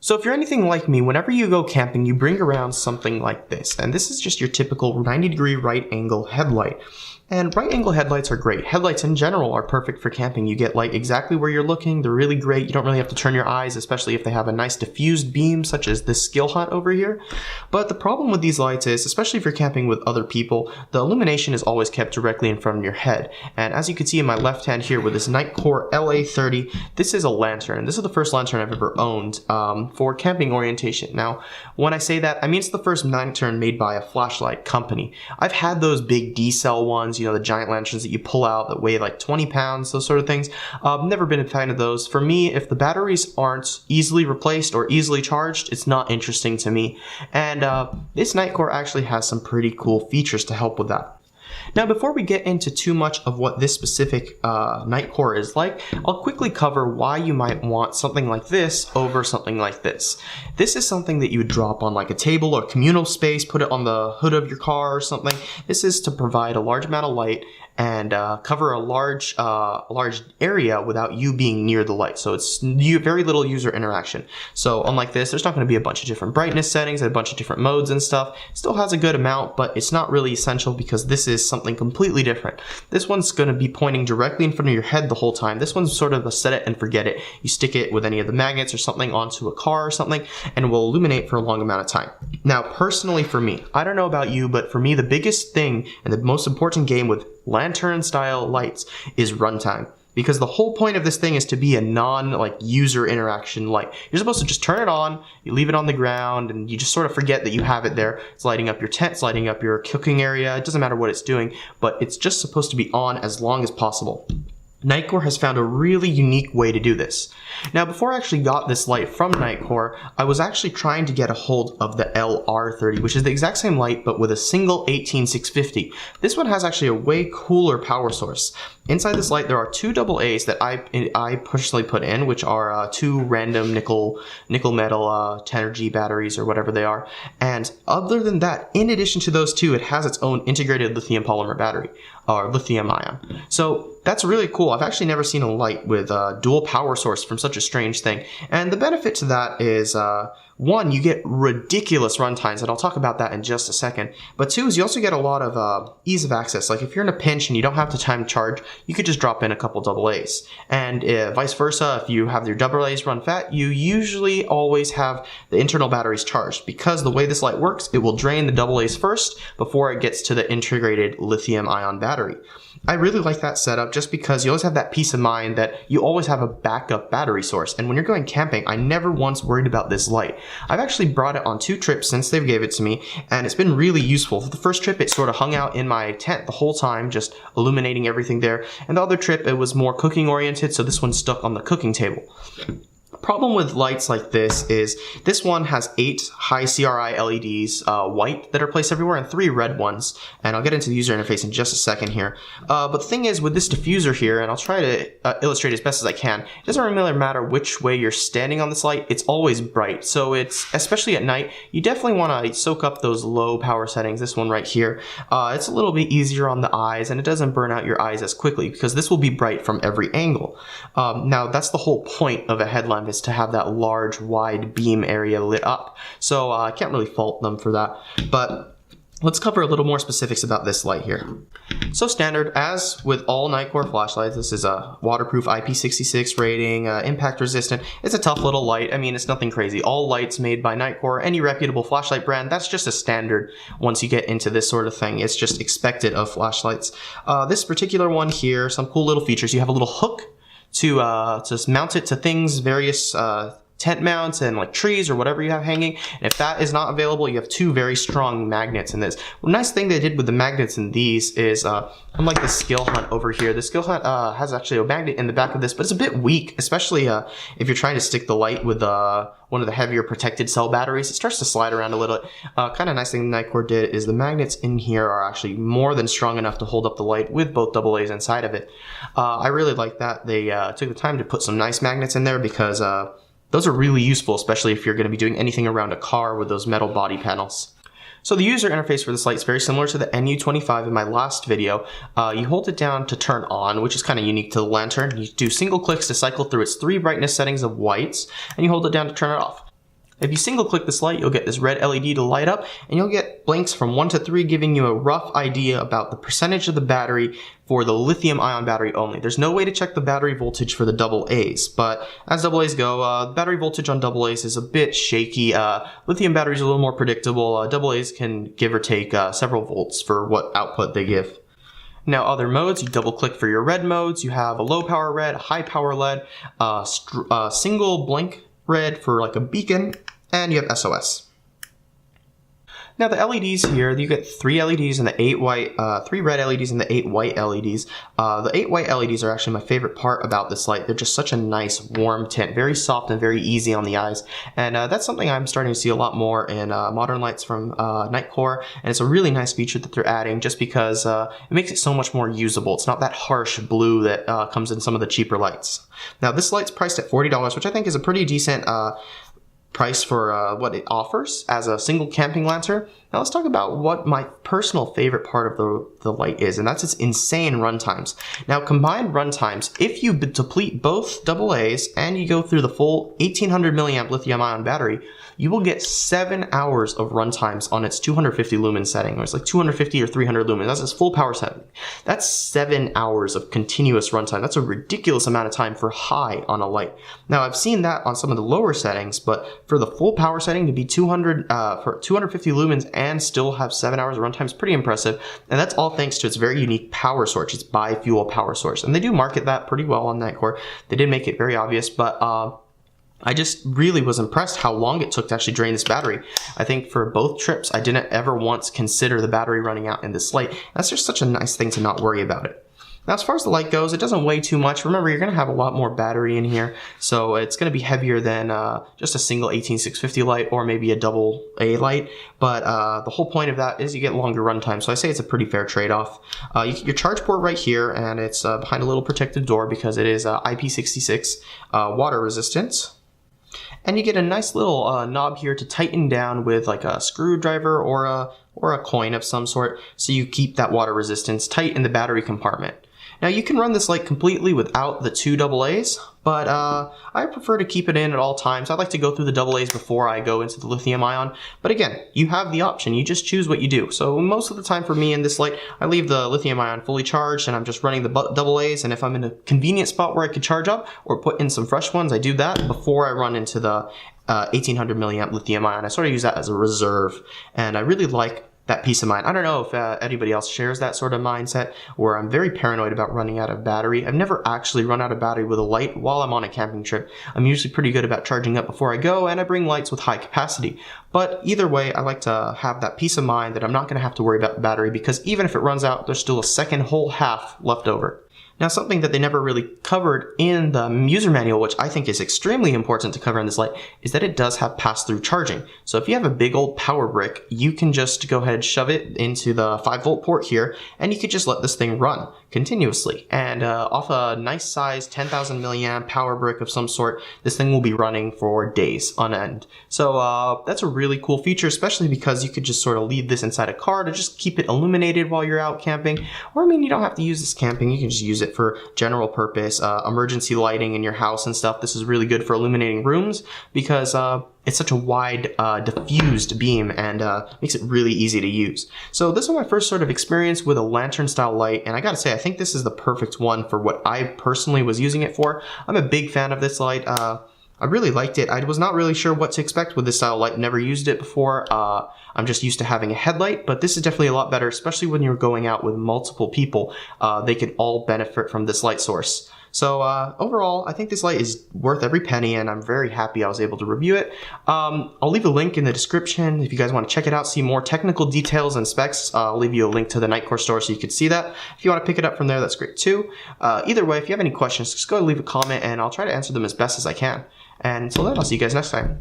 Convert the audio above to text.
So if you're anything like me, whenever you go camping, you bring around something like this. And this is just your typical 90-degree right angle headlight. And right angle headlights are great. Headlights in general are perfect for camping. You get light exactly where you're looking. They're really great. You don't really have to turn your eyes, especially if they have a nice diffused beam such as this skill hunt over here. But the problem with these lights is, especially if you're camping with other people, the illumination is always kept directly in front of your head. And as you can see in my left hand here with this Nitecore LA30, this is a lantern. This is the first lantern I've ever owned for camping orientation. Now, when I say that, I mean it's the first lantern made by a flashlight company. I've had those big D-cell ones, you know, the giant lanterns that you pull out that weigh like 20 pounds, those sort of things. Never been a fan of those. For me, if the batteries aren't easily replaced or easily charged, it's not interesting to me. And this Nitecore actually has some pretty cool features to help with that. Now, before we get into too much of what this specific Nitecore is like, I'll quickly cover why you might want something like this over something like this. This is something that you would drop on like a table or communal space, put it on the hood of your car or something. This is to provide a large amount of light and cover a large area without you being near the light. So it's very little user interaction. So unlike this, there's not going to be a bunch of different brightness settings and a bunch of different modes and stuff. It still has a good amount, but it's not really essential because this is something completely different. This one's going to be pointing directly in front of your head the whole time. This one's sort of a set it and forget it. You stick it with any of the magnets or something onto a car or something, and it will illuminate for a long amount of time. Now, personally for me, I don't know about you, but for me, the biggest thing and the most important game with lantern style lights is runtime, because the whole point of this thing is to be a user interaction light. You're supposed to just turn it on, you leave it on the ground, and you just sort of forget that you have it there. It's lighting up your tent, it's lighting up your cooking area. It doesn't matter what it's doing, but it's just supposed to be on as long as possible. Nitecore has found a really unique way to do this. Now, before I actually got this light from Nitecore, I was actually trying to get a hold of the LR30, which is the exact same light, but with a single 18650. This one has actually a way cooler power source. Inside this light, there are two AA's that I personally put in, which are two random nickel metal 10G batteries or whatever they are. And other than that, in addition to those two, it has its own integrated lithium polymer battery, or lithium ion. So that's really cool. I've actually never seen a light with a dual power source from such a strange thing. And the benefit to that is, one, you get ridiculous runtimes, and I'll talk about that in just a second. But two is you also get a lot of ease of access. Like if you're in a pinch and you don't have the time to charge, you could just drop in a couple AA's. And vice versa, if you have your AA's run fat, you usually always have the internal batteries charged, because the way this light works, it will drain the AA's first before it gets to the integrated lithium ion battery. I really like that setup just because you always have that peace of mind that you always have a backup battery source. And when you're going camping, I never once worried about this light. I've actually brought it on 2 trips since they've gave it to me, and it's been really useful. For the first trip, it sort of hung out in my tent the whole time, just illuminating everything there. And the other trip, it was more cooking oriented, so this one's stuck on the cooking table. Problem with lights like this is this one has 8 high CRI LEDs, white, that are placed everywhere, and 3 red ones. And I'll get into the user interface in just a second here. But the thing is, with this diffuser here, and I'll try to illustrate as best as I can, it doesn't really matter which way you're standing on this light, it's always bright. So it's, especially at night, you definitely want to soak up those low power settings, this one right here. It's a little bit easier on the eyes, and it doesn't burn out your eyes as quickly, because this will be bright from every angle. Now, that's the whole point of a headlamp, is to have that large wide beam area lit up. So I can't really fault them for that, but let's cover a little more specifics about this light here. So standard, as with all Nitecore flashlights, this is a waterproof IP66 rating, impact resistant. It's a tough little light. I mean, it's nothing crazy. All lights made by Nitecore, any reputable flashlight brand, that's just a standard once you get into this sort of thing. It's just expected of flashlights. This particular one here, some cool little features. You have a little hook to mount it to things, various tent mounts and like trees or whatever you have hanging. And if that is not available, you have 2 very strong magnets in this. One nice thing they did with the magnets in these is, unlike the Skill Hunt over here, the Skill Hunt has actually a magnet in the back of this, but it's a bit weak, especially if you're trying to stick the light with one of the heavier protected cell batteries. It starts to slide around a little. Kind of nice thing Nitecore did is the magnets in here are actually more than strong enough to hold up the light with both AA's inside of it. I really like that. They took the time to put some nice magnets in there, because those are really useful, especially if you're going to be doing anything around a car with those metal body panels. So the user interface for this light is very similar to the NU25 in my last video. You hold it down to turn on, which is kind of unique to the lantern. You do single clicks to cycle through its 3 brightness settings of whites, and you hold it down to turn it off. If you single click this light, you'll get this red LED to light up, and you'll get blinks from 1 to 3 giving you a rough idea about the percentage of the battery for the lithium ion battery only. There's no way to check the battery voltage for the AA's, but as AA's go, battery voltage on AA's is a bit shaky. Lithium batteries are a little more predictable. AA's can give or take several volts for what output they give. Now other modes, you double click for your red modes. You have a low power red, a high power LED, single blink red for like a beacon, and you have SOS. Now the LEDs here, you get 3 LEDs and the 8 white, 3 red LEDs and the 8 white LEDs. The 8 white LEDs are actually my favorite part about this light. They're just such a nice warm tint, very soft and very easy on the eyes. And that's something I'm starting to see a lot more in modern lights from Nitecore. And it's a really nice feature that they're adding just because it makes it so much more usable. It's not that harsh blue that comes in some of the cheaper lights. Now this light's priced at $40, which I think is a pretty decent price for what it offers as a single camping lantern. Now let's talk about what my personal favorite part of the light is, and that's its insane run times. Now combined run times, if you deplete both AA's and you go through the full 1800 milliamp lithium ion battery, you will get 7 hours of run times on its 250 lumen setting, or it's like 250 or 300 lumens. That's its full power setting. That's 7 hours of continuous runtime. That's a ridiculous amount of time for high on a light. Now I've seen that on some of the lower settings, but for the full power setting to be 250 lumens and still have 7 hours of runtime is pretty impressive. And that's all thanks to its very unique power source. It's bi-fuel power source, and they do market that pretty well on Nitecore. They did make it very obvious, but I just really was impressed how long it took to actually drain this battery. I think for both trips, I didn't ever once consider the battery running out in this light. That's just such a nice thing to not worry about it. Now, as far as the light goes, it doesn't weigh too much. Remember, you're going to have a lot more battery in here, so it's going to be heavier than just a single 18650 light or maybe a AA light. But the whole point of that is you get longer runtime, so I say it's a pretty fair trade-off. You get your charge port right here, and it's behind a little protective door because it is IP66 water resistant. And you get a nice little knob here to tighten down with like a screwdriver or a coin of some sort, so you keep that water resistance tight in the battery compartment. Now you can run this light completely without the 2 AA's, but I prefer to keep it in at all times. I like to go through the AA's before I go into the lithium ion, but again, you have the option. You just choose what you do. So most of the time for me in this light, I leave the lithium ion fully charged and I'm just running the AA's, and if I'm in a convenient spot where I could charge up or put in some fresh ones, I do that before I run into the 1800 milliamp lithium ion. I sort of use that as a reserve, and I really like that peace of mind. I don't know if anybody else shares that sort of mindset where I'm very paranoid about running out of battery. I've never actually run out of battery with a light while I'm on a camping trip. I'm usually pretty good about charging up before I go, and I bring lights with high capacity. But either way, I like to have that peace of mind that I'm not going to have to worry about the battery, because even if it runs out, there's still a second whole half left over. Now, something that they never really covered in the user manual, which I think is extremely important to cover in this light, is that it does have pass-through charging. So if you have a big old power brick, you can just go ahead and shove it into the 5-volt port here, and you could just let this thing run continuously. And off a nice size 10,000 milliamp power brick of some sort, this thing will be running for days on end. So that's a really cool feature, especially because you could just sort of leave this inside a car to just keep it illuminated while you're out camping. Or I mean, you don't have to use this camping, you can just use it for general purpose, emergency lighting in your house and stuff. This is really good for illuminating rooms because it's such a wide diffused beam and makes it really easy to use. So this was my first sort of experience with a lantern style light, and I gotta say, I think this is the perfect one for what I personally was using it for. I'm a big fan of this light. I really liked it. I was not really sure what to expect with this style light. Never used it before. I'm just used to having a headlight, but this is definitely a lot better, especially when you're going out with multiple people. They could all benefit from this light source. So overall, I think this light is worth every penny, and I'm very happy I was able to review it. I'll leave a link in the description if you guys want to check it out, see more technical details and specs. I'll leave you a link to the Nitecore store so you can see that. If you want to pick it up from there, that's great too. Either way, if you have any questions, just go ahead and leave a comment, and I'll try to answer them as best as I can. And until then, I'll see you guys next time.